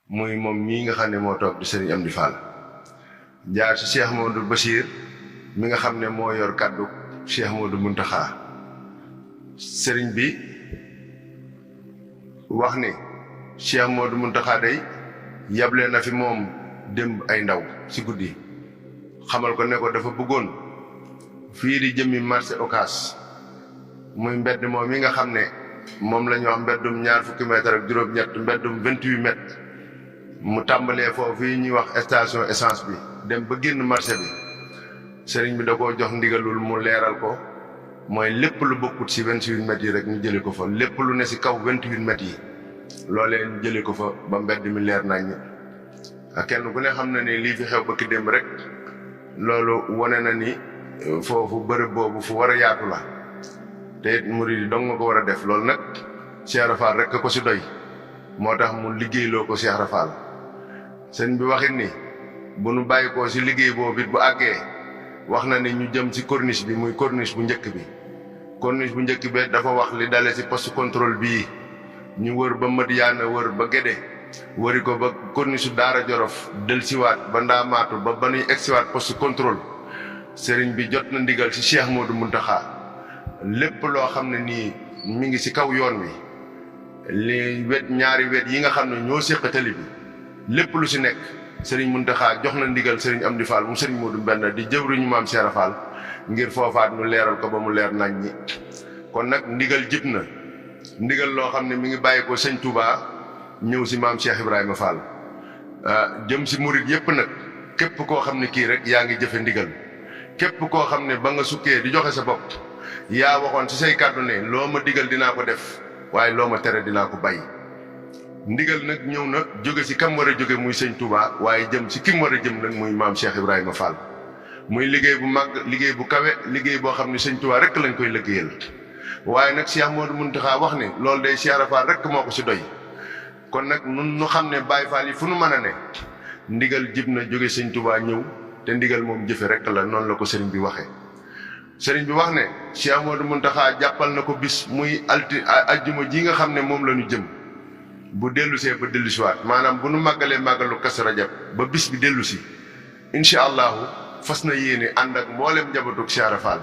muy moom mii nga xam ne moo toog di sëriñ Amdi Fall jaar ci Cheikh Modou Bachir mi nga xam ne moo yor kàddu Cheikh Modou Muntaxa sëriñ bi wax ni Cheikh Modou Muntaxa day yable na fi moom démb ay ndaw ci guddi xamal ko ne ko dafa bëggoon fii di jëmmi marché Ocass muy mbedd moom mi nga xam ne moom la ñu wax mbeddum 20 mètres ak juróom-ñett mbeddum 28 mètres mu tàmbalee foofu yi ñuy wax station essence bi dem ba génn marché bi sëriñ bi da koo jox ndigalul mu leeral ko mooy lépp lu bokkut ci 28 mètres yi rek ñu jëlee ko fa lépp lu ne ci kaw 28 mètres yi loolee ñu jëlee ko fa ba mbedd mi leer nañ ak kenn ku ne xam na ni lii fi xew bëkk démb rek loolu wane na ni foofu bërëb boobu fu war a yaatu la te it murid yi dong nga ko war a def loolu nag Cheikh Rafal rek ko ci doy moo tax mu liggéeyloo ko Cheikh Rafal sëñ bi waxit ni bu nu bàyyi ko ci liggéey boobu it bu àggee wax na ni ñu jëm ci corniche bi muy corniche bu njëkk bi corniche bu njëkk bi dafa wax li dale ci poste contrôle bii ñu wër ba Madiana wër ba Gédé wëri ko ba corniche su Daara Jolof del siwaat ba Ndaamaatu ba nuy egsiwaat poste contrôle sëriñ bi jot na ndigal ci Cheikh Modou Muntaxa lépp loo xam ne nii mi ngi ci kaw yoon wi li wet ñaari wet yi nga xam ne ñoo séq tali bi lépp lu ci nekk sëriñ Muntaxa jox na ndigal sëriñ Amdi Fall mu sëriñ Modou Mbenda di jëwriñu maam Cheikh Fall ngir foofaat ñu leeral ko ba mu leer nañ ñi kon nag ndigal jib na ndigal loo xam ne mi ngi bàyyi ko sëñ Touba ñëw ci maam Cheikh Ibrahima Fall jëm ci murit yépp nag képp koo xam ne kii rek yaa ngi jëfe ndigal képp koo xam ne ba nga sukkee di joxe sa bopp yaa waxoon ci say kàddu ne loo ma digal dinaa ko def waaye loo ma tere dinaa ko bàyyi ndigal nag ñëw na jóge ci kam war a jóge muy sëñ Touba waaye jëm ci kim war a jëm nag muy maam Cheikh Ibrahima Fall muy liggéey bu màgg liggéey bu kawe liggéey boo xam ne sëñ Touba rek lañ koy liggéeyal waaye nag Cheikh Modou Muntaxa wax ne loolu day Cheikh Rafal rek moo ko ci doy kon nag nun nu xam ne Baye Fall yi fu nu mën a ne ndigal jib na jóge sëñ Touba ñëw te ndigal moom jëfe rek la noonu la ko sëriñ bi waxee sëriñ bi wax ne Cheikh Modou Muntaxa jàppal na ko bis muy aljuma ji nga xam ne moom la ñu jëm bu dellusee ba dellusiwaat maanaam bu nu màggalee màggalu Kazu Rajab ba bis bi dellusi incha allahu fas na yéene ànd ak mboolem njabootug Cheikh Rafal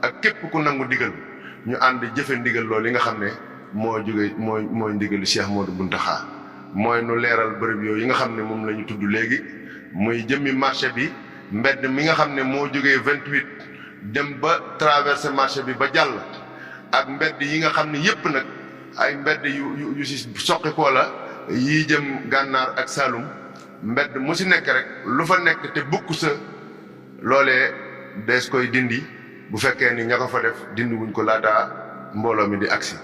ak képp ku nangu ndigal ñu ànd jëfe ndigal loolu yi nga xam ne moo jóge mooy ndigalu Cheikh Modou Muntaxa mooy nu leeral bërëb yooyu yi nga xam ne moom la ñu tudd léegi muy jëmmi marché bi mbedd mi nga xam ne moo jógee 28 dem ba traversé marché bi ba jàll ak mbedd yi nga xam ne yépp nag ay mbedd yu ci soqi koo la yii jëm gànnaar ak Saalum mbedd mu ci nekk rek lu fa nekk te bukk sa loolee dees koy dindi bu fekkee ni ña ko fa def dindi wuñ ko laataa mbooloo mi di agsi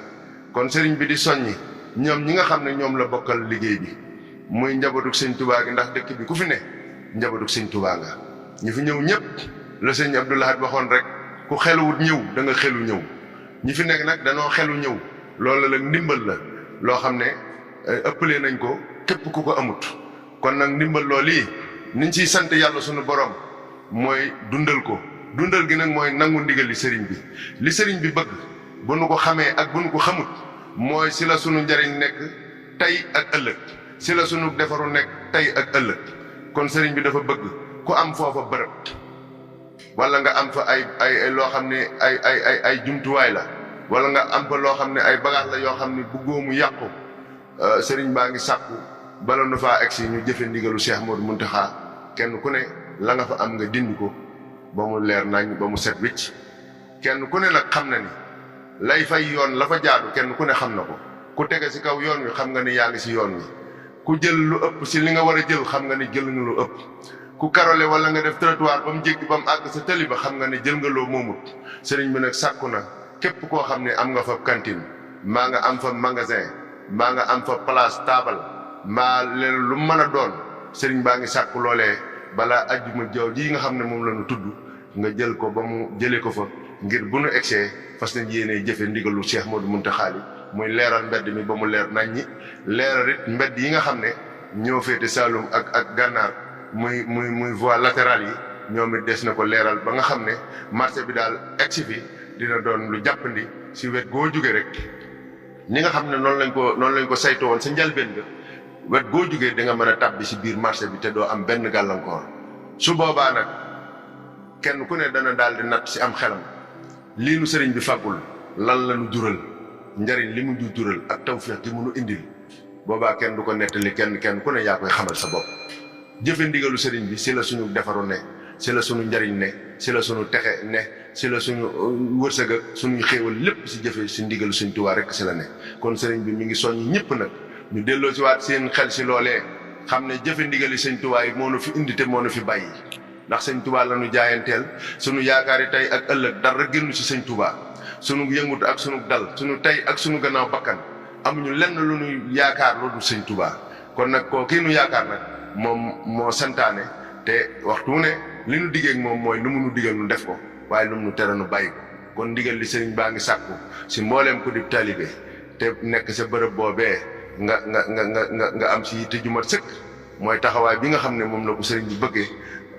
kon sëriñ bi di soññi ñoom ñi nga xam ne ñoom la bokkal liggéey bi muy njabootug sëñ Touba gi ndax dëkk bi ku fi ne njabootug sëñ Touba nga ñi fi ñëw ñëpp la sëñ Abdou Lahad waxoon rek ku xeluwut ñëw da nga xelu ñëw ñi fi nekk nag danoo xelu ñëw loolu la ndimbal la loo xam ne ëppalee nañ ko képp ku ko amut kon nag ndimbal loolu yi niñ ciy sant yàlla sunu borom mooy dundal ko dundal gi nag mooy nangu ndigal li sëriñ bi li sëriñ bi bëgg bu nu ko xamee ak bu nu ko xamut mooy ci la sunu njariñ nekk tey ak ëllëg ci la sunu defaru nekk tey ak ëllëg kon sëriñ bi dafa bëgg ku am foofa bërëb wala nga am fa ay loo xam ne ay jumtuwaay la wala nga am fa loo xam ne ay bagages la yoo xam ne bëggoo mu yàqu sëriñ baa ngi sàkku bala nu faa egsi ñu jëfe ndigalu Cheikh Modou Muntaxa kenn ku ne la nga fa am nga dindi ko ba mu leer nañ ba mu set wicc kenn ku ne nag xam na ni lay fay yoon la fa jaadu kenn ku ne xam na ko ku tege ci kaw yoon wi xam nga ni yaa ngi ci yoon wi ku jël lu ëpp ci li nga war a jël xam nga ni jël nga lu ëpp ku karole wala nga def trottoir ba mu jéggi ba mu àgg sa tëli ba xam nga ne jël nga loo moomut sëriñ bi nag sàkku na képp koo xam ne am nga fa cantine maa nga am fa magasin maa nga am fa place table maa leen lu mën a doon sëriñ baa ngi sàkku loolee balaa ajjuma jaww ji nga xam ne moom la ñu tudd nga jël ko ba mu jëlee ko fa ngir bu nu egsee fas nañ yéenee jëfe ndigalu Cheikh Modou Muntaxa muy leeral mbedd mi ba mu leer nañ ñi leeral it mbedd yi nga xam ne ñoo féete Saloum ak gànnaar muy voie latérale yi ñoom it des na ko leeral ba nga xam ne marché bi daal egsi fi dina doon lu jàppandi ci wet goo jóge rek ni nga xam ne noonu lañ ko saytoo woon sa njalbeen ga wet goo jógee di nga mën a tàbbi si biir marché bi te doo am benn gàllankoor. su boobaa nag kenn ku ne dana daal di natt si am xelam lii nu sëriñ bi fàggul lan la nu jural, njariñ li mu jural ak tawfeex gi mu nu indil. boobaa kenn du ko nettali kenn ku ne yaa koy xamal sa bopp. jëfe ndigalu sëriñ bi si la suñu defaru ne, si la suñu njariñ ne, si la suñu texe ne, si la suñu wërsëg ak suñuy xéewal lépp si jëfe si ndigalu Sëriñ Tuubaa rekk si la ne. kon sëriñ bi mi ngi soññ ñëpp nag ñu delloo si waat seen xel si loolee, xam ne jëfe ndigali Sëriñ Tuubaa yi moo nu fi indi te moo nu fi bàyyi. ndax Sëriñ Tuubaa la nu jaayanteel, suñu yaakaari tey ak ëllëg dara génnu si Sëriñ Tuubaa. suñu yëngutu ak suñu dal, suñu tey ak suñu gannaaw bakkan amuñu lenn lu nu yaakaar loolu du Sëriñ Tuubaa. kon nag koo kii nu yaakaar nag moom moo santaane te waxtu ne li nu diggee ak moom mooy lu mu nu digal nu def ko, waaye lu mu nu tere nu bàyyi ko. kon ndigal li sëriñ baa ngi sàkku si mbooleem ko di taalibe te nekk sa bërëb boobee nga am si yitte ju mat sëkk, mooy taxawaay bi nga xam ne moom la ko sëriñ bi bëggee.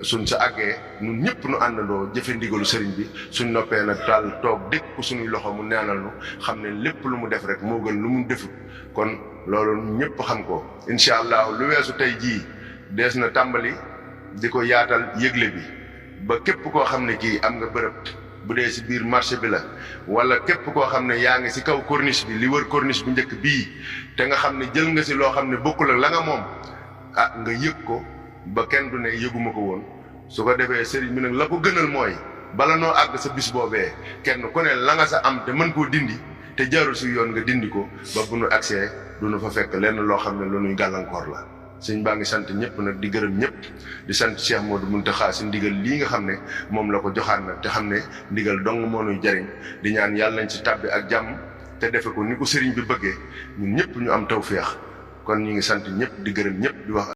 suñ sa àggee ñun ñëpp nu àndandoo jëfe ndigalu sëriñ bi, suñ noppee nag daal toog dégg ko suñuy loxo mu neenal nu xam ne lépp lu mu def rek moo gën lu mu defut. kon loolu ñëpp xam ko. incha allah lu weesu tey jii dees na tàmbali di ko yaatal yëgle bi ba képp koo xam ne kii am nga bërëb, bu dee si biir marché bi la wala képp koo xam ne yaa ngi si kaw corniche bi li wër corniche bu njëkk bii te nga xam ne jël nga si loo xam ne bokkul ak la nga moom, nga yëg ko ba kenn du ne yëguma ko woon. su ko defee sëriñ bi nag la ko gënal mooy bala noo àgg sa bis boobee kenn ku ne la nga sa am te mën koo dindi te jaarul si yoon nga dindi ko ba bu nu agsee du nu fa fekk lenn loo xam ne lu nuy gàllankoor la. sëñ baa ngi sant ñëpp nag di gërëm ñëpp di sant Cheikh Modou Mountakha si ndigal lii nga xam ne moom la ko joxaan nag te xam ne ndigal dong moo nuy jariñ. di ñaan yàlla nañ ci tàbbi ak jàmm te defe ko ni ko sëriñ bi bëggee ñun ñëpp ñu am tawféex. kon ñu ngi sant ñëpp di gërëm ñëpp di wax